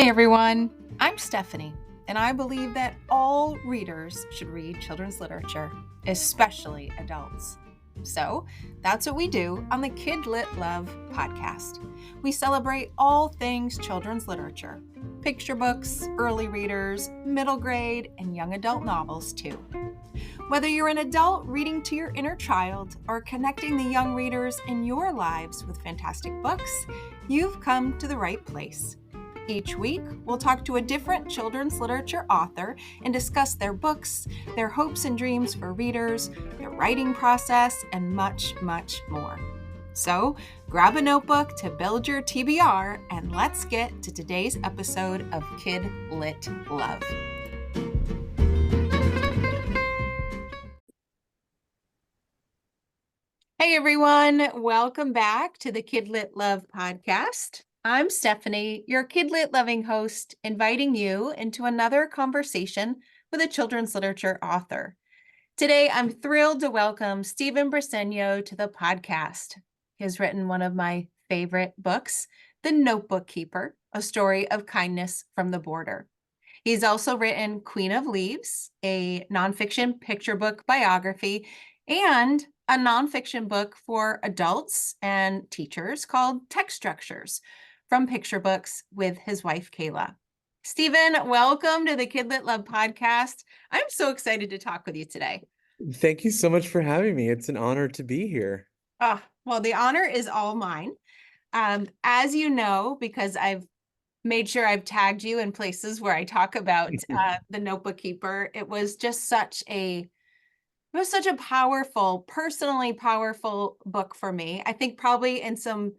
Hey everyone, I'm Stephanie, and I believe that all readers should read children's literature, especially adults. So that's what we do on the Kid Lit Love podcast. We celebrate all things children's literature, picture books, early readers, middle grade, and young adult novels too. Whether you're an adult reading to your inner child or connecting the young readers in your lives with fantastic books, you've come to the right place. Each week, we'll talk to a different children's literature author and discuss their books, their hopes and dreams for readers, their writing process, and much, much more. So grab a notebook to build your TBR, and let's get to today's episode of Kid Lit Love. Hey everyone, welcome back to the Kid Lit Love podcast. I'm Stephanie, your Kid Lit loving host, inviting you into another conversation with a children's literature author. Today, I'm thrilled to welcome Stephen Briseño to the podcast. He has written one of my favorite books, The Notebook Keeper, a story of kindness from the border. He's also written Queen of Leaves, a nonfiction picture book biography, and a nonfiction book for adults and teachers called Text Structures from Picture Books with his wife, Kayla. Stephen, welcome to the Kid Lit Love podcast. I'm so excited to talk with you today. Thank you so much for having me. It's an honor to be here. Well, the honor is all mine. As you know, because I've made sure I've tagged you in places where I talk about the Notebook Keeper. It was such a powerful, personally powerful book for me. I think probably in some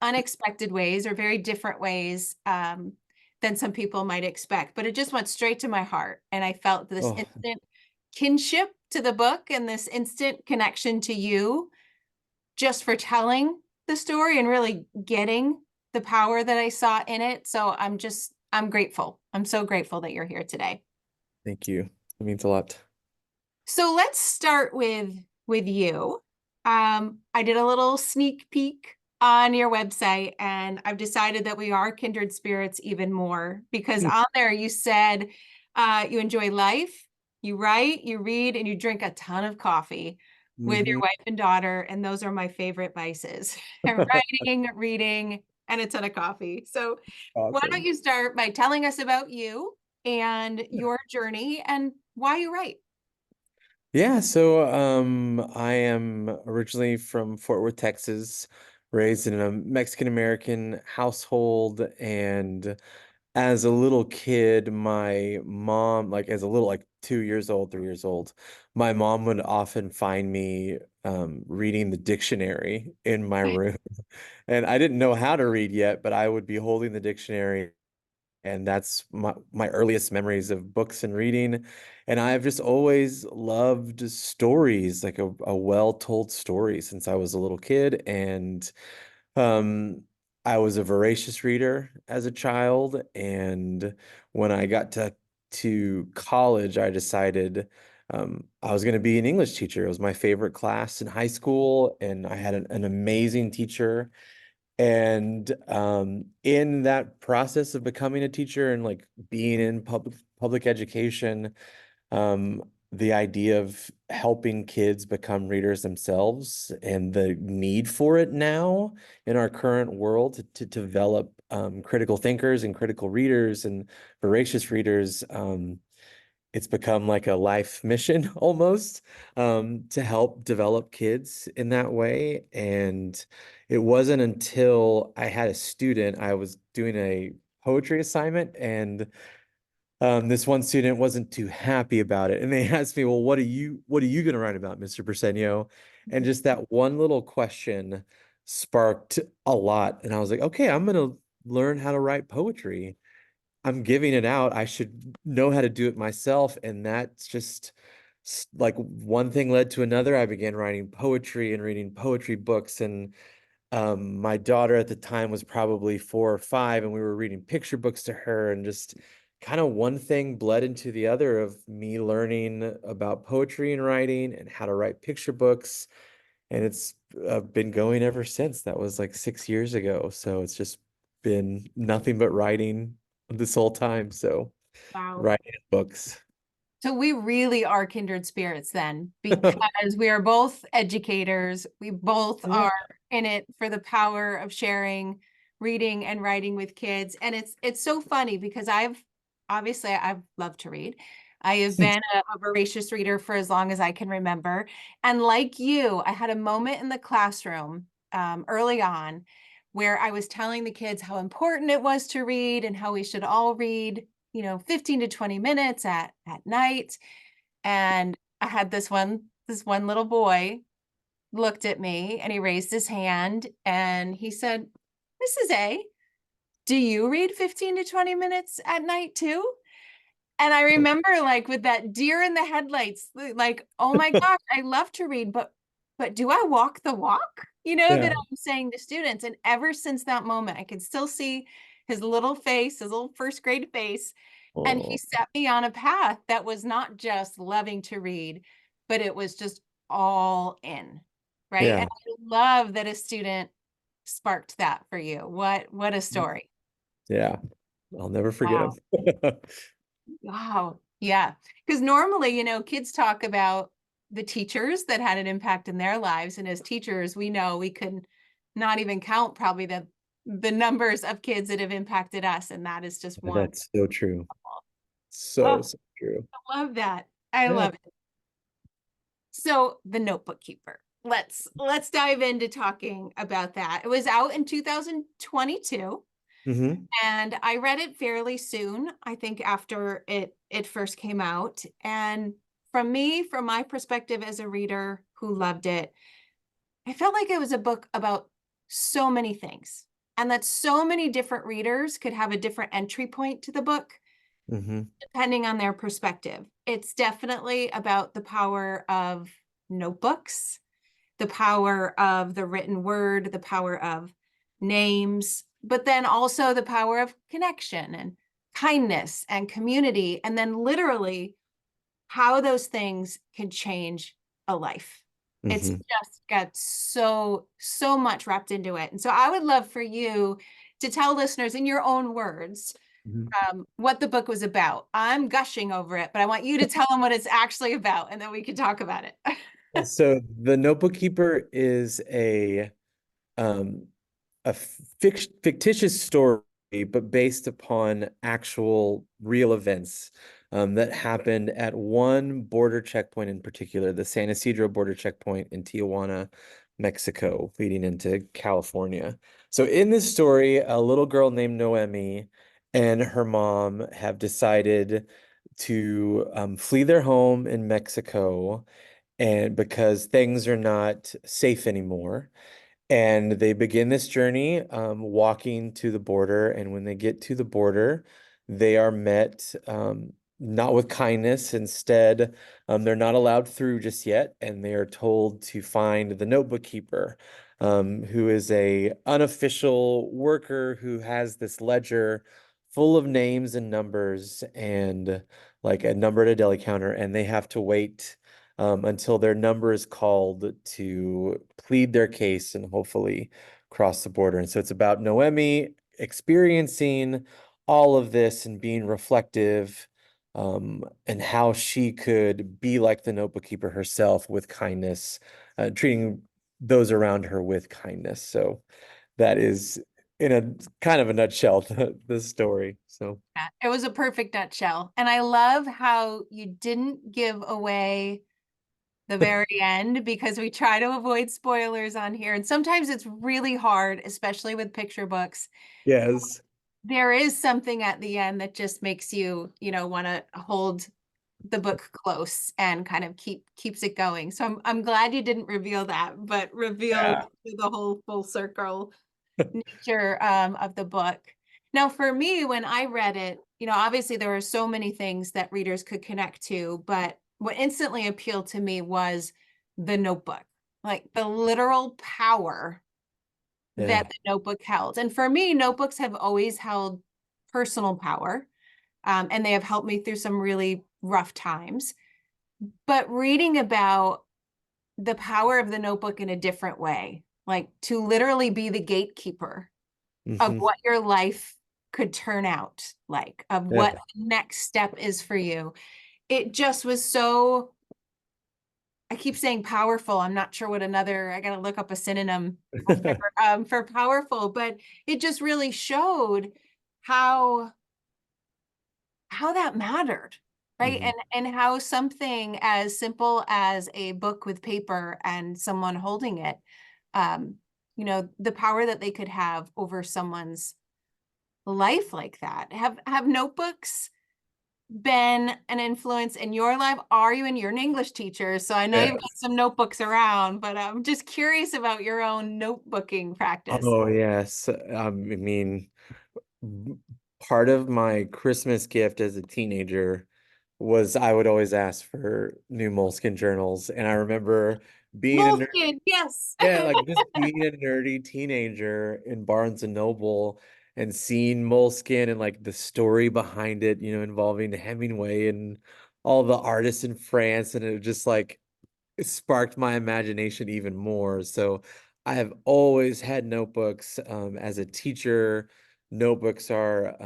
unexpected ways or very different ways than some people might expect, but it just went straight to my heart. And I felt this instant kinship to the book and this instant connection to you just for telling the story and really getting the power that I saw in it. So I'm grateful. I'm so grateful that you're here today. Thank you. It means a lot. So let's start with you. I did a little sneak peek on your website, and I've decided that we are kindred spirits even more because on there you said you enjoy life, you write, you read, and you drink a ton of coffee with your wife and daughter, and those are my favorite vices. Writing, reading, and a ton of coffee. So Awesome. Why don't you start by telling us about you and your journey and why you write? Yeah, so I am originally from Fort Worth, Texas, raised in a Mexican-American household, and as a little kid, my mom, as a little, 2 years old, 3 years old, my mom would often find me reading the dictionary in my room. And I didn't know how to read yet, but I would be holding the dictionary, and that's my earliest memories of books and reading. And I've just always loved stories, like a well-told story since I was a little kid. And um, I was a voracious reader as a child, and when I got to college, I decided I was going to be an English teacher. It was my favorite class in high school, and I had an amazing teacher. And in that process of becoming a teacher and being in public education, um, the idea of helping kids become readers themselves and the need for it now in our current world to develop critical thinkers and critical readers and voracious readers. It's become like a life mission almost, to help develop kids in that way. And it wasn't until I had a student, I was doing a poetry assignment, and this one student wasn't too happy about it. And they asked me, well, what are you going to write about, Mr. Briseño? And just that one little question sparked a lot. And I was like, okay, I'm going to learn how to write poetry. I'm giving it out. I should know how to do it myself. And that's just like one thing led to another. I began writing poetry and reading poetry books. And my daughter at the time was probably 4 or 5, and we were reading picture books to her, and just kind of one thing bled into the other of me learning about poetry and writing and how to write picture books. And it's been going ever since. That was like 6 years ago. So it's just been nothing but writing this whole time. So Wow. writing books. So we really are kindred spirits then, because we are both educators. We both Yeah. are in it for the power of sharing reading and writing with kids. And it's so funny because I've loved to read. I have been a voracious reader for as long as I can remember. And like you, I had a moment in the classroom early on where I was telling the kids how important it was to read and how we should all read, 15 to 20 minutes at night. And I had this one little boy looked at me and he raised his hand and he said, "Mrs. A, do you read 15 to 20 minutes at night too?" And I remember like with that deer in the headlights, like, oh my gosh, I love to read, but do I walk the walk? That Yeah. I'm saying to students. And ever since that moment, I can still see his little face, his little first grade face. And he Oh, set me on a path that was not just loving to read, but it was just all in. Right. And yeah. I love that a student sparked that for you. What a story. Yeah. I'll never forget Wow. him. Wow. Yeah. Because normally, kids talk about the teachers that had an impact in their lives. And as teachers, we know we can not even count probably the numbers of kids that have impacted us. And that is just one. That's so true. Oh, So true. I love that. I Yeah. love it. So the Notebook Keeper. Let's dive into talking about that. It was out in 2022. Hmm. And I read it fairly soon, I think after it first came out. And from my perspective as a reader who loved it, I felt like it was a book about so many things and that so many different readers could have a different entry point to the book Hmm. depending on their perspective. It's definitely about the power of notebooks, the power of the written word, the power of names, but then also the power of connection and kindness and community. And then literally how those things can change a life. It's Hmm. just got so much wrapped into it. And so I would love for you to tell listeners in your own words what the book was about. I'm gushing over it, but I want you to tell them what it's actually about, and then we can talk about it. So the Notebook Keeper is um a fictitious story, but based upon actual real events that happened at one border checkpoint in particular, the San Isidro border checkpoint in Tijuana, Mexico, leading into California. So in this story, a little girl named Noemi and her mom have decided to flee their home in Mexico and because things are not safe anymore. And they begin this journey walking to the border. And when they get to the border, they are met not with kindness. Instead, they're not allowed through just yet. And they are told to find the notebook keeper, who is a unofficial worker who has this ledger full of names and numbers and like a number at a deli counter. And they have to wait until their number is called to plead their case and hopefully cross the border. And so it's about Noemi experiencing all of this and being reflective, and how she could be like the notebook keeper herself with kindness, treating those around her with kindness. So that is in a kind of a nutshell the story. So Yeah, it was a perfect nutshell. And I love how you didn't give away the very end because we try to avoid spoilers on here. And sometimes it's really hard, especially with picture books. yes. There is something at the end that just makes you, want to hold the book close and kind of keeps it going. So I'm glad you didn't reveal that, but revealed Yeah. the whole full circle nature of the book. Now, for me, when I read it, obviously there are so many things that readers could connect to, but what instantly appealed to me was the notebook, like the literal power Yeah. that the notebook held. And for me, notebooks have always held personal power, and they have helped me through some really rough times. But reading about the power of the notebook in a different way, like to literally be the gatekeeper of Hmm. what your life could turn out like, of Yeah. what the next step is for you. It just was so, I keep saying powerful. I'm not sure what another, I gotta look up a synonym for powerful, but it just really showed how that mattered, right? Mhm. And how something as simple as a book with paper and someone holding it, um, the power that they could have over someone's life like that. Have notebooks been an influence in your life? Are you, and you're an English teacher, so I know you've got Yes. some notebooks around, but I'm just curious about your own notebooking practice. Oh, yes. I mean, m- part of my Christmas gift as a teenager was I would always ask for new Moleskine journals. And I remember being a nerd, Moleskine, yes. yeah, like just being a nerdy teenager in Barnes and Noble and seeing Moleskine and like the story behind it, involving Hemingway and all the artists in France. And it just like it sparked my imagination even more. So I have always had notebooks. As a teacher, notebooks are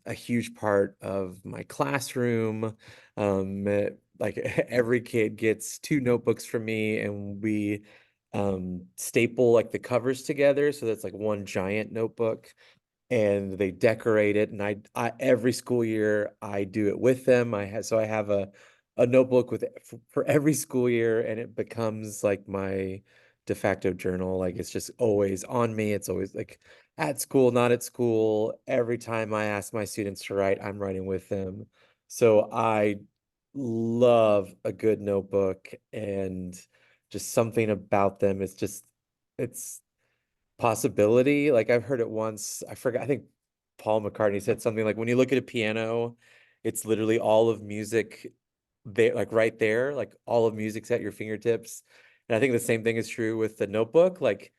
a huge part of my classroom. Like every kid gets two notebooks from me, and we staple like the covers together. So that's like one giant notebook and they decorate it. And I every school year I do it with them. I have a notebook with for every school year, and it becomes like my de facto journal. Like it's just always on me. It's always like at school, not at school. Every time I ask my students to write, I'm writing with them. So I love a good notebook and just something about them. It's possibility. Like I've heard it once. I forgot. I think Paul McCartney said something like when you look at a piano, it's literally all of music there, like right there, like all of music's at your fingertips. And I think the same thing is true with the notebook. Like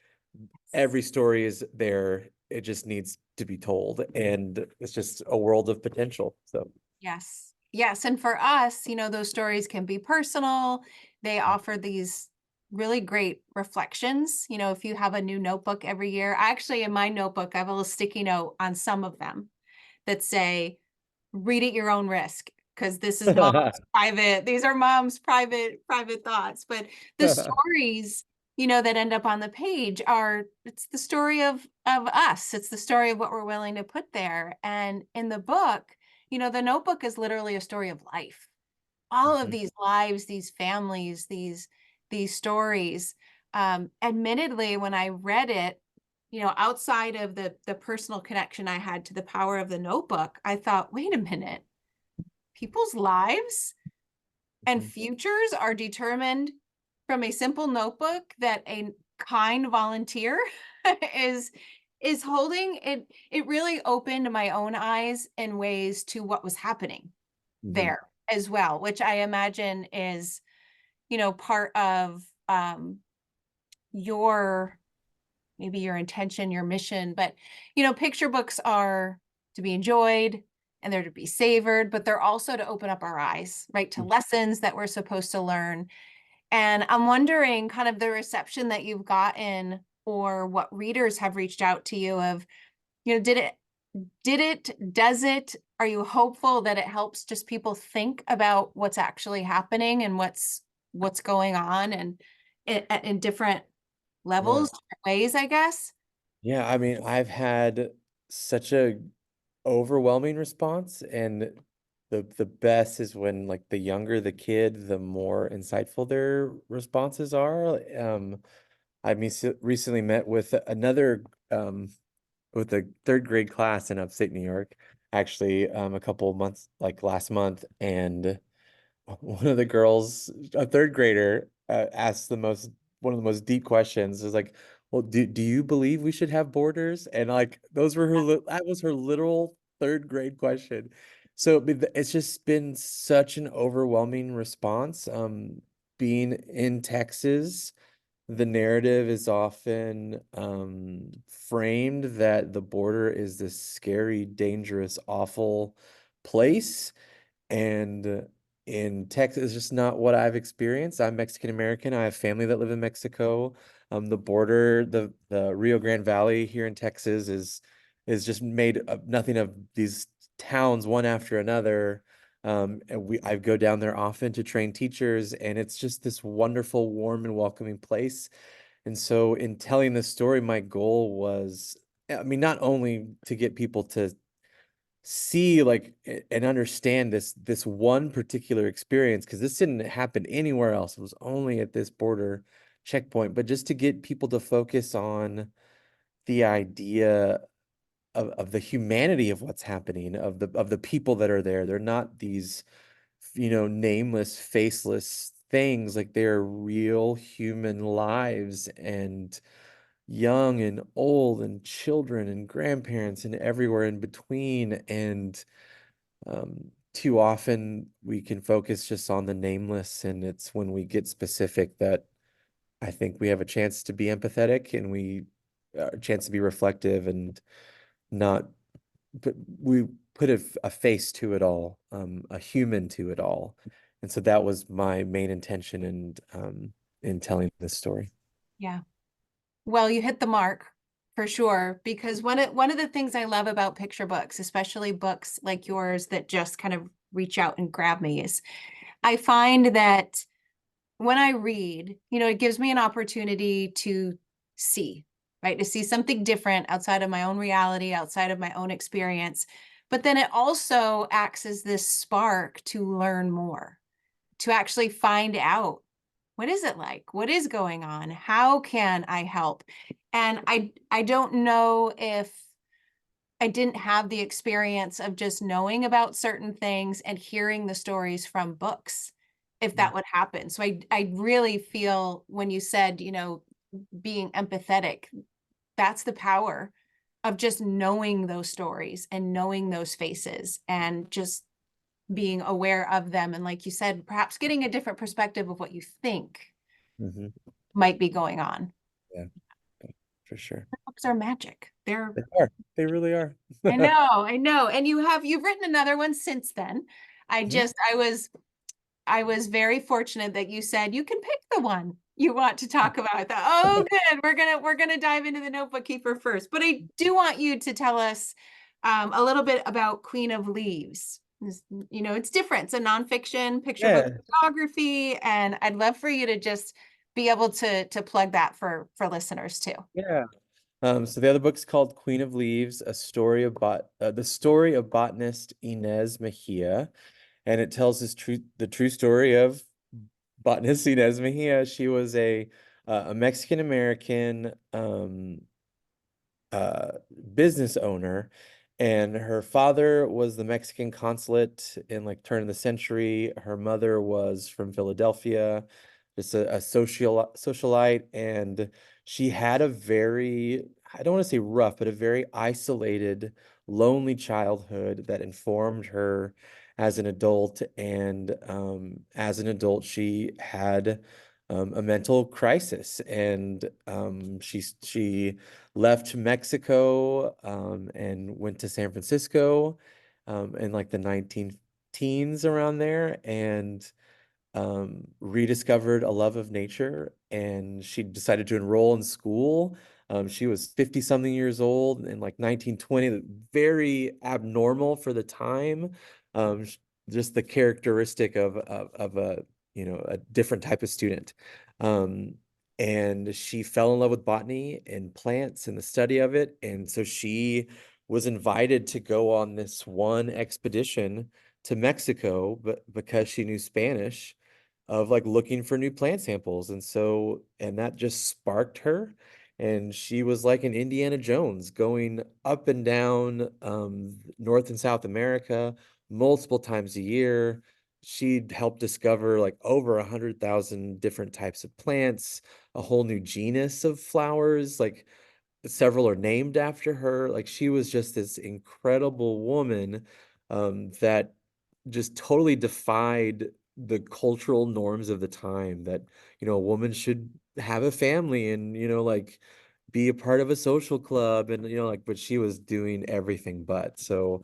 every story is there. It just needs to be told. And it's just a world of potential. So Yes. Yes. And for us, those stories can be personal. They offer these really great reflections. If you have a new notebook every year, actually, in my notebook, I have a little sticky note on some of them that say, read at your own risk, because this is mom's private, these are mom's private thoughts. But the stories, that end up on the page it's the story of us. It's the story of what we're willing to put there. And in the book, the notebook is literally a story of life. All of Mhm. these lives, these families, these stories. Admittedly, when I read it, outside of the personal connection I had to the power of the notebook, I thought, wait a minute, people's lives and Mhm. futures are determined from a simple notebook that a kind volunteer is is holding. It really opened my own eyes in ways to what was happening Mhm. there as well, which I imagine is, part of your, maybe your intention, your mission. But, picture books are to be enjoyed and they're to be savored, but they're also to open up our eyes, right, to lessons that we're supposed to learn. And I'm wondering kind of the reception that you've gotten, or what readers have reached out to you of, does it, are you hopeful that it helps just people think about what's actually happening and what's going on, and in different Yeah. levels, different ways, I guess? Yeah, I mean, I've had such a overwhelming response, and the best is when like the younger the kid, the more insightful their responses are. Recently met with another with a third grade class in upstate New York, actually, a couple of months, like last month, and one of the girls, a third grader, asked one of the most deep questions. Is like, well, do you believe we should have borders? And like those were that was her literal third grade question. So it's just been such an overwhelming response. Being in Texas, the narrative is often framed that the border is this scary, dangerous, awful place. And in Texas, it's just not what I've experienced. I'm Mexican American. I have family that live in Mexico. The border, the Rio Grande Valley here in Texas is is just made of nothing of these towns one after another. And I go down there often to train teachers, and it's just this wonderful, warm, and welcoming place. And so, in telling this story, my goal was, I mean, not only to get people to see like and understand this one particular experience, because this didn't happen anywhere else. It was only at this border checkpoint, but just to get people to focus on the idea of the humanity of what's happening, of the people that are there. They're not these, nameless, faceless things. Like they're real human lives, and young and old and children and grandparents and everywhere in between. And too often we can focus just on the nameless, and it's when we get specific that I think we have a chance to be empathetic, and we a chance to be reflective, and not but we put a face to it all, a human to it all. And so that was my main intention in telling this story. Yeah. Well, you hit the mark for sure, because one of the things I love about picture books, especially books like yours that just kind of reach out and grab me, is I find that when I read, it gives me an opportunity to see, right? To see something different outside of my own reality, outside of my own experience. But then it also acts as this spark to learn more, to actually find out, what is it like? What is going on? How can I help? And I don't know if I didn't have the experience of just knowing about certain things and hearing the stories from books, if that would happen. So I really feel when you said, being empathetic, that's the power of just knowing those stories and knowing those faces and just being aware of them. And like you said, perhaps getting a different perspective of what you think Hmm. might be going on. Yeah, for sure. Books are magic. They're They are. They really are. I know, I know. And you've written another one since then. I Mhm. just I was very fortunate that you said you can pick the one you want to talk about. I thought, oh, good. We're gonna dive into the Notebook Keeper first. But I do want you to tell us a little bit about Queen of Leaves. It's different. It's a nonfiction picture book Yeah, photography, and I'd love for you to just be able to plug that for listeners too. yeah. So the other book's called Queen of Leaves, a story of the story of botanist Inez Mejia, and it tells the true story of botanist Inez Mejia. She was a Mexican American uh, business owner, and her father was the Mexican consulate in like turn of the century. Her mother was from Philadelphia, just a socialite, and she had a very, I don't want to say rough, but a very isolated, lonely childhood that informed her as an adult. And as an adult, she had a mental crisis, and she left Mexico and went to San Francisco in like the 19 teens around there, and rediscovered a love of nature. And she decided to enroll in school. She was 50 something years old in like 1920, very abnormal for the time. Just the characteristic of a, a different type of student. Um, and she fell in love with botany and plants and the study of it. And so she was invited to go on this one expedition to Mexico, but because she knew Spanish, of like looking for new plant samples. And that just sparked her. And she was like an Indiana Jones going up and down North and South America multiple times a year. She'd helped discover like over 100,000 different types of plants, a whole new genus of flowers. Like several are named after her. Like she was just this incredible woman that just totally defied the cultural norms of the time, that, a woman should have a family and, like be a part of a social club, and, like, but she was doing everything but. So,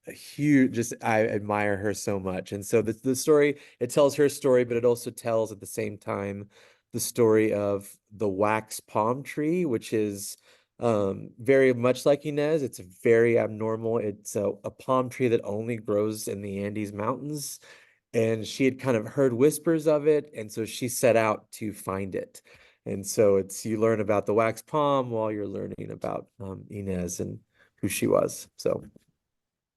a huge, just, I admire her so much. And so the story, it tells her story, but it also tells at the same time the story of the wax palm tree, which is Very much like Inez, it's very abnormal. It's a palm tree that only grows in the Andes Mountains, and she had kind of heard whispers of it, and so she set out to find it. And so it's you learn about the wax palm while you're learning about Inez and who she was. So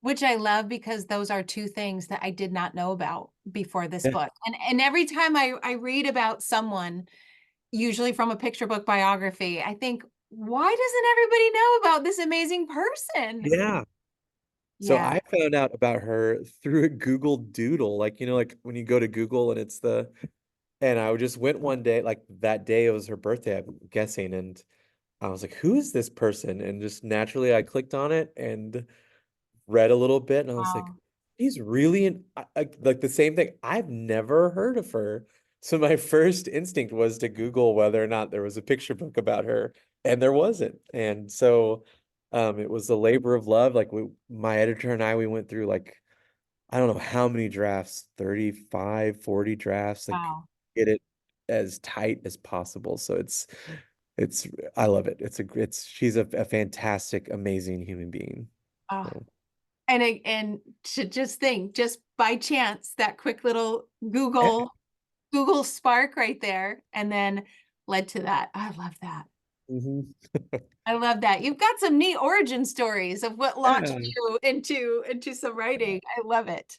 Which I love because those are two things that I did not know about before this yeah, book. And every time I read about someone, usually from a picture book biography, I think, why doesn't everybody know about this amazing person? yeah. So Yeah. I found out about her through a Google Doodle, like like when you go to Google and it's the and I just went one day, like that day it was her birthday, I'm guessing, and I was like, who is this person? And just naturally I clicked on it and read a little bit and I was like, Wow. he's really like the same thing. I've never heard of her. So my first instinct was to Google whether or not there was a picture book about her, and there wasn't. And so it was a labor of love. Like my editor and I, we went through like I don't know how many drafts, 35, 40 drafts, like Wow. get it as tight as possible. So it's I love it. It's she's a fantastic, amazing human being. Oh, So and to just think, just by chance, that quick little yeah. Google spark right there, and then led to that. I love that. Mhm. I love that. You've got some neat origin stories of what launched Yeah. you into some writing. I love it.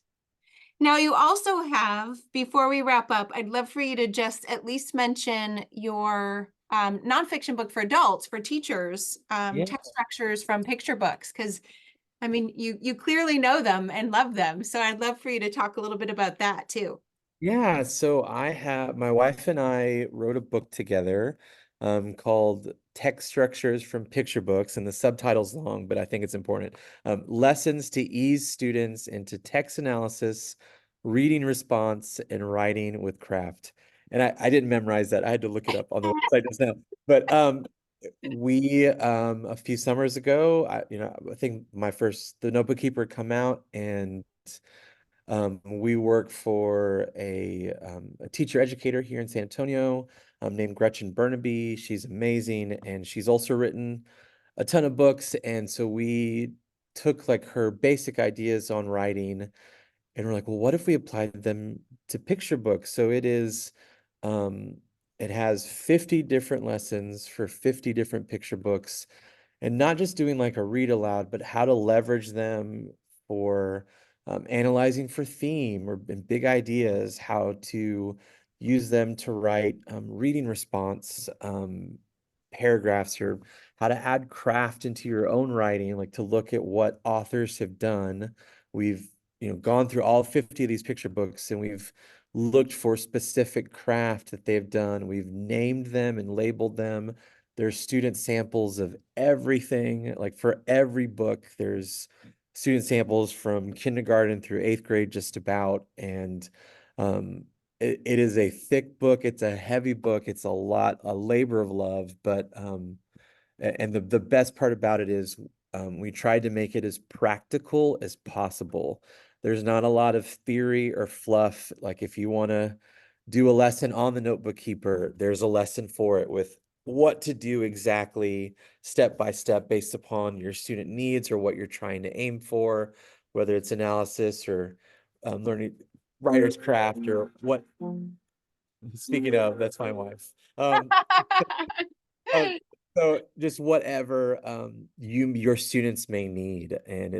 Now, you also have, before we wrap up, I'd love for you to just at least mention your nonfiction book for adults, for teachers, Yeah. text structures from picture books, because I mean, you clearly know them and love them. So I'd love for you to talk a little bit about that too. Yeah, so I have my wife and I wrote a book together called Text Structures from Picture Books, and the subtitle's long, but I think it's important. Lessons to ease students into text analysis, reading response, and writing with craft. And I didn't memorize that. I had to look it up on the website just now. But we a few summers ago, I think my first The Notebook Keeper had come out, and we work for a teacher educator here in San Antonio named Gretchen Burnaby. She's amazing, and she's also written a ton of books. And so we took like her basic ideas on writing, and we're like, well, what if we applied them to picture books? So um, it has 50 different lessons for 50 different picture books, and not just doing like a read aloud, but how to leverage them for analyzing for theme or big ideas, how to use them to write reading response paragraphs, or how to add craft into your own writing, like to look at what authors have done. We've gone through all 50 of these picture books, and we've looked for specific craft that they've done. We've named them and labeled them. There's student samples of everything. Like for every book, there's student samples from kindergarten through eighth grade, just about. And it is a thick book. It's a heavy book. It's a labor of love. But and the best part about it is we tried to make it as practical as possible. There's not a lot of theory or fluff. Like if you want to do a lesson on the Notebook Keeper, there's a lesson for it with what to do exactly step by step based upon your student needs or what you're trying to aim for, whether it's analysis or learning writer's craft or what. Speaking of, that's my wife. Uh, so just whatever your students may need, and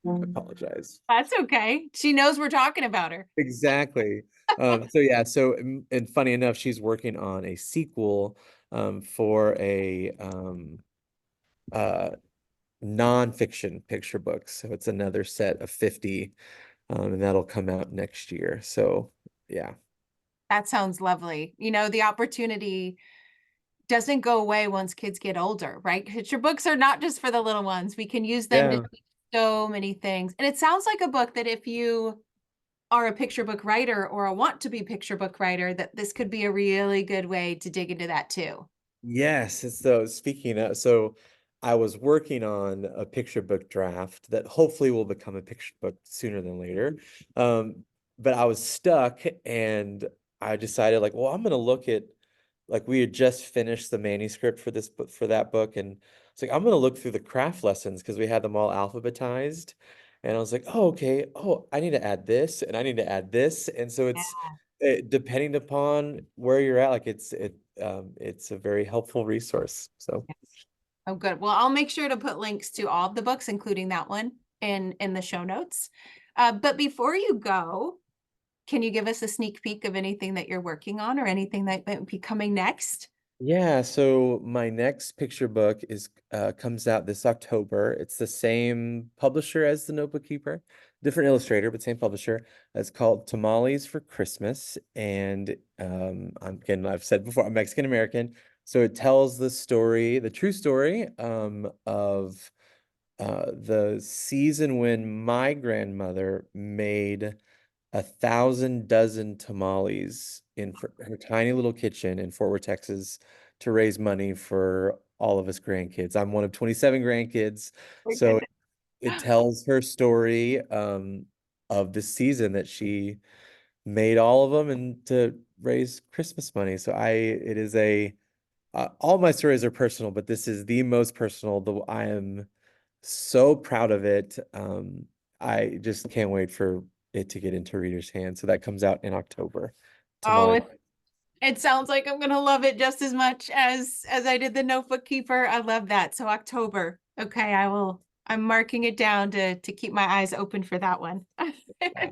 I apologize. That's okay. She knows we're talking about her. Exactly. So yeah, and funny enough, she's working on a sequel for a uh nonfiction picture book. So it's another set of 50, and that'll come out next year. So yeah. That sounds lovely. The opportunity doesn't go away once kids get older, right? Picture books are not just for the little ones. We can use them to Yeah. teach so many things. And it sounds like a book that if you are a picture book writer or a want to be picture book writer, that this could be a really good way to dig into that too. Yes, so speaking of, so I was working on a picture book draft that hopefully will become a picture book sooner than later. But I was stuck, and I decided like, well, I'm going to look at like we had just finished the manuscript for this book, for that book, and it's like I'm gonna look through the craft lessons because we had them all alphabetized, and I was like, oh, okay, oh, I need to add this and I need to add this, and so Yeah. depending upon where you're at, like it's a very helpful resource. So Oh, good. Well, I'll make sure to put links to all of the books, including that one, in the show notes. But before you go, can you give us a sneak peek of anything that you're working on or anything that might be coming next? yeah, so my next picture book is comes out this October. It's the same publisher as The Notebook Keeper, different illustrator, but same publisher. It's called Tamales for Christmas, and I've said before, I'm Mexican American, so it tells the story, the true story, of the season when my grandmother made 1,000 dozen tamales in her tiny little kitchen in Fort Worth, Texas, to raise money for all of us grandkids. I'm one of 27 grandkids, My so goodness. it tells her story of the season that she made all of them and to raise Christmas money. So it is all my stories are personal, but this is the most personal. I am so proud of it. I just can't wait for it to get into readers' hands. So that comes out in October. Oh, Tamale. it sounds like I'm gonna love it just as much as I did the Notebook Keeper. I love that. So October. Okay, I'm marking it down to keep my eyes open for that one. Yeah.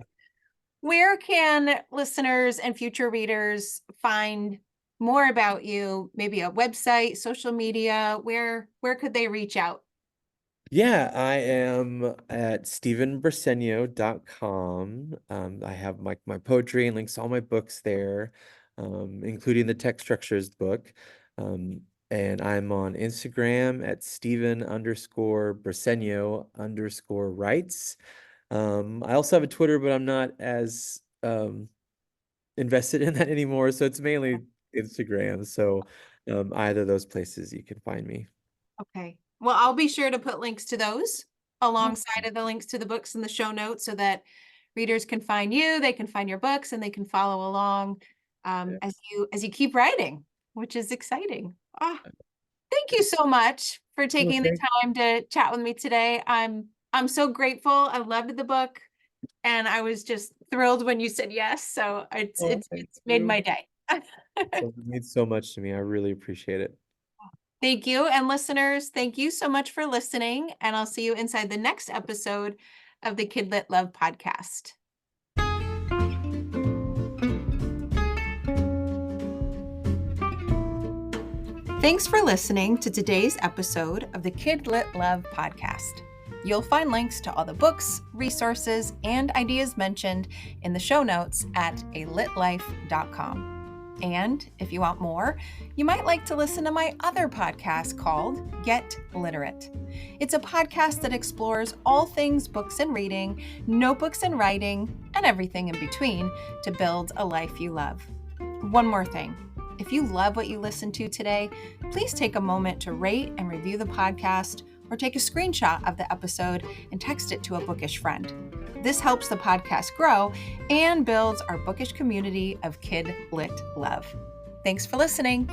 Where can listeners and future readers find more about you? Maybe a website, social media, where could they reach out? Yeah, I am at stephenbriseño.com. I have my poetry and links to all my books there, including the text structures book. Um, and I'm on Instagram at Stephen_Briseño_writes. I also have a Twitter, but I'm not as invested in that anymore. So it's mainly Instagram. So either of those places you can find me. Okay. Well, I'll be sure to put links to those alongside Awesome. of the links to the books in the show notes so that readers can find you, they can find your books, and they can follow along Yeah. as you keep writing, which is exciting. Ah, thank you so much for Well, taking the thank time to chat with me today. I'm so grateful. I loved the book, and I was just thrilled when you said yes. So it's Oh, it's thank it's made you. my day. So it means so much to me. I really appreciate it. Thank you. And listeners, thank you so much for listening. And I'll see you inside the next episode of the Kidlit Love podcast. Thanks for listening to today's episode of the Kidlit Love podcast. You'll find links to all the books, resources, and ideas mentioned in the show notes at alitlife.com. And if you want more, you might like to listen to my other podcast called Get Literate. It's a podcast that explores all things books and reading, notebooks and writing, and everything in between to build a life you love. One more thing. If you love what you listened to today, please take a moment to rate and review the podcast or take a screenshot of the episode and text it to a bookish friend. This helps the podcast grow and builds our bookish community of kid lit love. Thanks for listening.